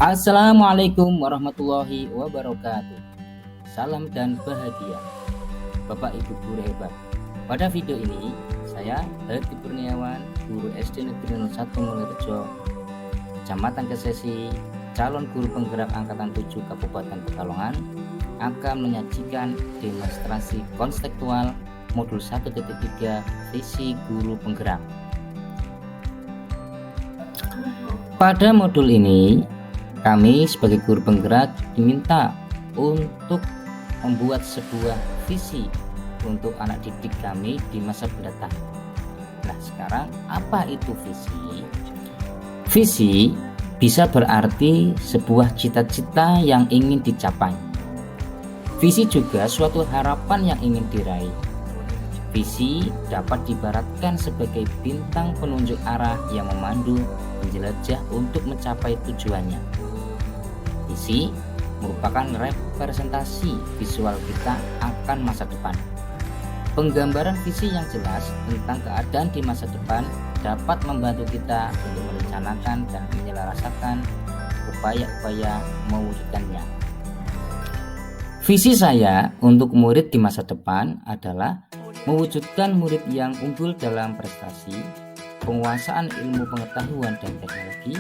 Assalamualaikum warahmatullahi wabarakatuh. Salam dan bahagia Bapak Ibu guru hebat. Pada video ini saya Hadi Kurniawan, guru SD Negeri 01 Mulyorejo, Kecamatan Kesesi, calon guru penggerak angkatan 7 Kabupaten Pekalongan, akan menyajikan demonstrasi konseptual modul 1.3 visi guru penggerak. Pada modul ini kami sebagai guru penggerak diminta untuk membuat sebuah visi untuk anak didik kami di masa mendatang. Nah, sekarang apa itu visi? Visi bisa berarti sebuah cita-cita yang ingin dicapai. Visi juga suatu harapan yang ingin diraih. Visi dapat diibaratkan sebagai bintang penunjuk arah yang memandu menjelajah untuk mencapai tujuannya. Visi merupakan representasi visual kita akan masa depan. Penggambaran visi yang jelas tentang keadaan di masa depan dapat membantu kita untuk merencanakan dan menyelarasakan upaya-upaya mewujudkannya. Visi saya untuk murid di masa depan adalah mewujudkan murid yang unggul dalam prestasi, penguasaan ilmu pengetahuan dan teknologi,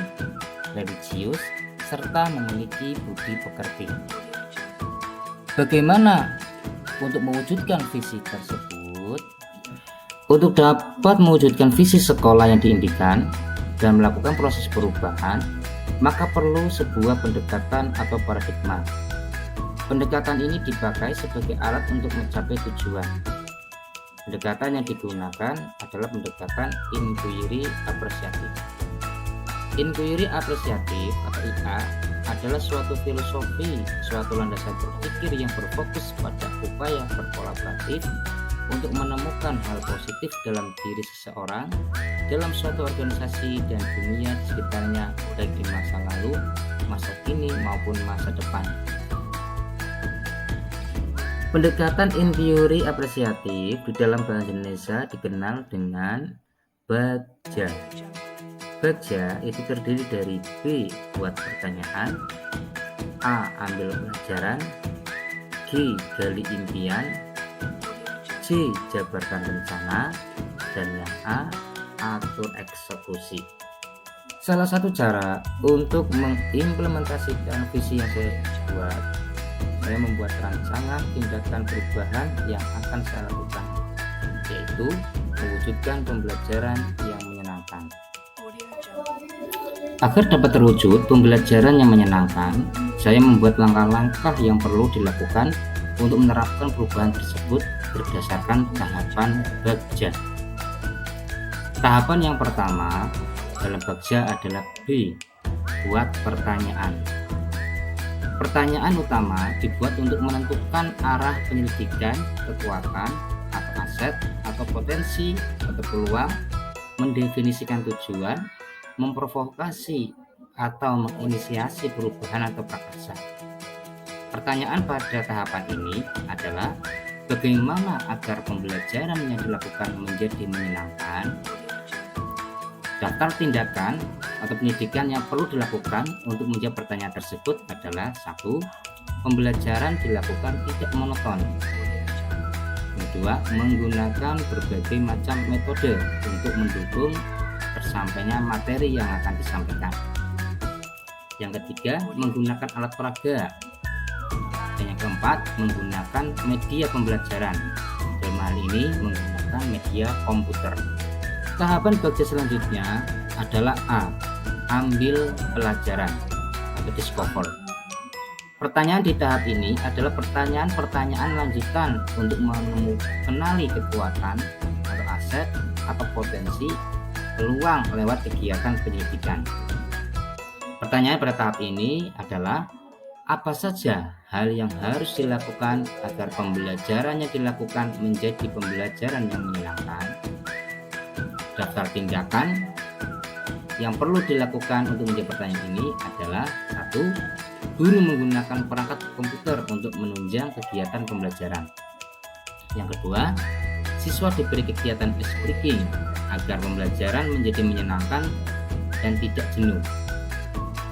religius, serta memiliki budi pekerti. Bagaimana untuk mewujudkan visi tersebut? Untuk dapat mewujudkan visi sekolah yang diimpikan dan melakukan proses perubahan, maka perlu sebuah pendekatan atau paradigma. Pendekatan ini dipakai sebagai alat untuk mencapai tujuan. Pendekatan yang digunakan adalah pendekatan inquiry apresiatif. Inquiry apresiatif atau IA adalah suatu filosofi, suatu landasan berpikir yang berfokus pada upaya berkolaboratif untuk menemukan hal positif dalam diri seseorang, dalam suatu organisasi dan dunia di sekitarnya, baik di masa lalu, masa kini maupun masa depan. Pendekatan inquiry apresiatif di dalam bahasa Indonesia dikenal dengan BAGJA. BAGJA itu terdiri dari B. Buat pertanyaan, A. Ambil pelajaran, G. Gali impian, C. Jabarkan rencana, dan yang A. Atur eksekusi. Salah satu cara untuk mengimplementasikan visi yang saya buat, saya membuat rancangan tindakan perubahan yang akan saya lakukan, yaitu mewujudkan pembelajaran yang menyenangkan. Agar dapat terwujud pembelajaran yang menyenangkan, saya membuat langkah-langkah yang perlu dilakukan untuk menerapkan perubahan tersebut berdasarkan tahapan BAGJA. Tahapan yang pertama dalam BAGJA adalah B. Buat pertanyaan. Pertanyaan utama dibuat untuk menentukan arah penyelidikan, kekuatan, atau aset, atau potensi, atau peluang, mendefinisikan tujuan, memprovokasi atau menginisiasi perubahan atau prakarsa. Pertanyaan pada tahapan ini adalah bagaimana agar pembelajaran yang dilakukan menjadi menyenangkan. Daftar tindakan atau pendidikan yang perlu dilakukan untuk menjawab pertanyaan tersebut adalah 1. Pembelajaran dilakukan tidak monoton. Kedua, menggunakan berbagai macam metode untuk mendukung tersampainya materi yang akan disampaikan. Yang ketiga, menggunakan alat peraga. Dan yang keempat, menggunakan media pembelajaran. Dalam hal ini menggunakan media komputer. Tahapan BAGJA selanjutnya adalah A. Ambil pelajaran atau discover. Pertanyaan di tahap ini adalah pertanyaan-pertanyaan lanjutan untuk mengenali kekuatan atau aset atau potensi peluang lewat kegiatan penyelidikan. Pertanyaan pada tahap ini adalah apa saja hal yang harus dilakukan agar pembelajaran yang dilakukan menjadi pembelajaran yang menyenangkan. Daftar tindakan yang perlu dilakukan untuk menjawab pertanyaan ini adalah 1. Guru menggunakan perangkat komputer untuk menunjang kegiatan pembelajaran. Yang kedua, siswa diberi kegiatan ice breaking agar pembelajaran menjadi menyenangkan dan tidak jenuh.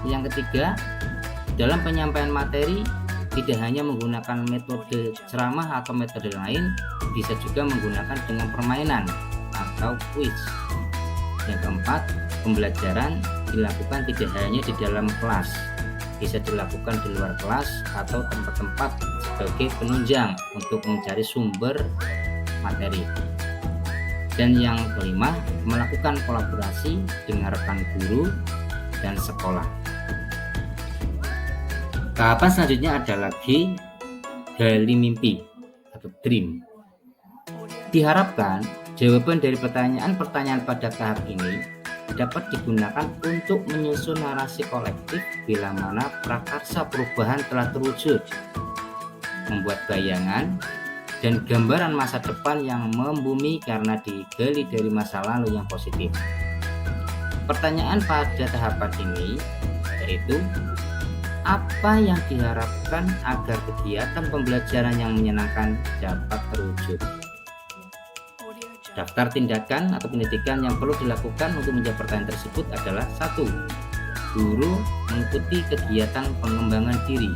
Yang ketiga, Dalam penyampaian materi, tidak hanya menggunakan metode ceramah atau metode lain, bisa juga menggunakan dengan permainan atau kuis. Yang keempat, pembelajaran dilakukan tidak hanya di dalam kelas, bisa dilakukan di luar kelas atau tempat-tempat sebagai penunjang untuk mencari sumber materi. Dan yang kelima, melakukan kolaborasi dengan rekan guru dan sekolah. Tahapan selanjutnya ada lagi gali mimpi atau dream. Diharapkan jawaban dari pertanyaan-pertanyaan pada tahap ini dapat digunakan untuk menyusun narasi kolektif bila mana prakarsa perubahan telah terwujud, membuat bayangan dan gambaran masa depan yang membumi karena digali dari masa lalu yang positif. Pertanyaan pada tahapan ini yaitu, apa yang diharapkan agar kegiatan pembelajaran yang menyenangkan dapat terwujud? Daftar tindakan atau pendidikan yang perlu dilakukan untuk menjawab pertanyaan tersebut adalah 1. Guru mengikuti kegiatan pengembangan diri.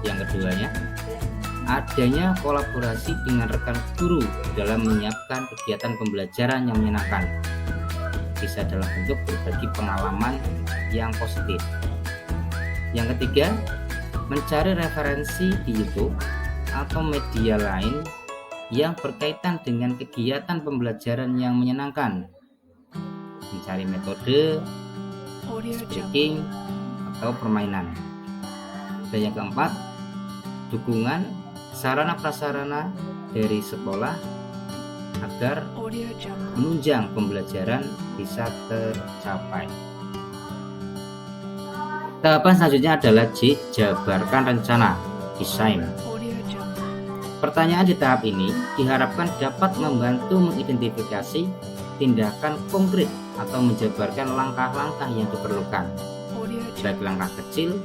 Yang keduanya, adanya kolaborasi dengan rekan guru dalam menyiapkan kegiatan pembelajaran yang menyenangkan. Bisa dalam bentuk berbagi pengalaman yang positif. Yang ketiga, mencari referensi di YouTube atau media lain yang berkaitan dengan kegiatan pembelajaran yang menyenangkan. Mencari metode, speaking, atau permainan. Dan yang keempat, dukungan sarana prasarana dari sekolah agar menunjang pembelajaran bisa tercapai. Tahapan selanjutnya adalah J. Jabarkan rencana, desain. Pertanyaan di tahap ini diharapkan dapat membantu mengidentifikasi tindakan konkret atau menjabarkan langkah-langkah yang diperlukan, baik langkah kecil,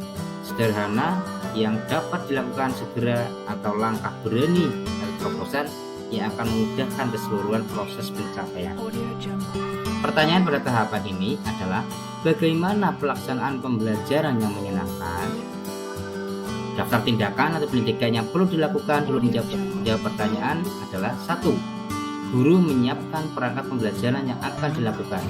sederhana yang dapat dilakukan segera atau langkah berani atau terobosan yang akan memudahkan keseluruhan proses pencapaian. Pertanyaan pada tahapan ini adalah, bagaimana pelaksanaan pembelajaran yang menyenangkan? Daftar tindakan atau pendidikan yang perlu dilakukan sebelum menjawab pertanyaan adalah 1. Guru menyiapkan perangkat pembelajaran yang akan dilakukan.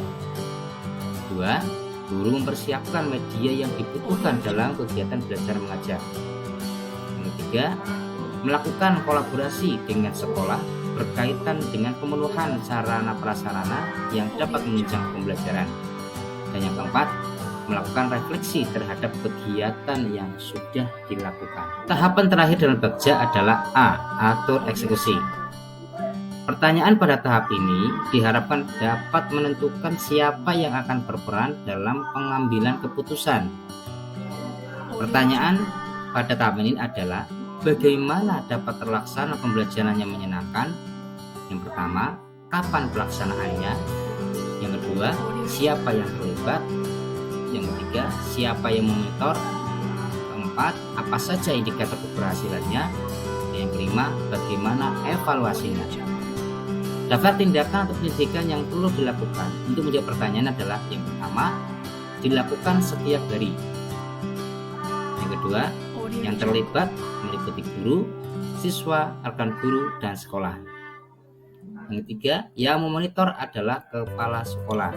2. Guru mempersiapkan media yang dibutuhkan dalam kegiatan belajar mengajar. Yang ketiga, melakukan kolaborasi dengan sekolah berkaitan dengan pemenuhan sarana prasarana yang dapat menunjang pembelajaran. Dan yang keempat, melakukan refleksi terhadap kegiatan yang sudah dilakukan. Tahapan terakhir dalam Bagja adalah A. Atur eksekusi. Pertanyaan pada tahap ini diharapkan dapat menentukan siapa yang akan berperan dalam pengambilan keputusan. Pertanyaan pada tahap ini adalah, bagaimana dapat terlaksana pembelajaran yang menyenangkan? Yang pertama, kapan pelaksanaannya? Yang kedua, siapa yang terlibat? Yang ketiga, siapa yang memonitor? Keempat, apa saja indikator keberhasilannya? Yang kelima, bagaimana evaluasinya? Daftar tindakan atau pendidikan yang perlu dilakukan untuk menjawab pertanyaan adalah, yang pertama, dilakukan setiap hari. Yang kedua, yang terlibat meliputi guru, siswa, rekan guru, dan sekolah. Yang ketiga, yang memonitor adalah kepala sekolah.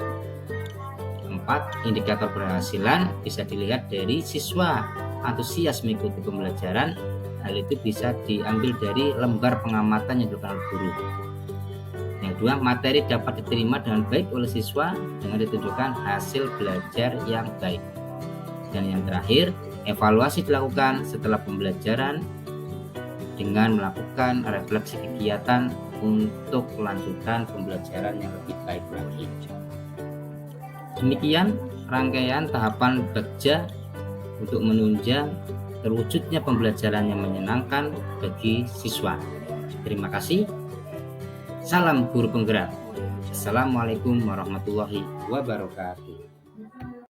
Keempat, indikator keberhasilan bisa dilihat dari siswa antusias mengikuti pembelajaran. Hal itu bisa diambil dari lembar pengamatan yang dilakukan oleh guru. Yang kedua, materi dapat diterima dengan baik oleh siswa dengan ditunjukkan hasil belajar yang baik. Dan yang terakhir, evaluasi dilakukan setelah pembelajaran dengan melakukan refleksi kegiatan untuk kelanjutan pembelajaran yang lebih baik lagi. Demikian rangkaian tahapan Bagja untuk menunjang terwujudnya pembelajaran yang menyenangkan bagi siswa. Terima kasih. Salam guru penggerak. Assalamualaikum warahmatullahi wabarakatuh.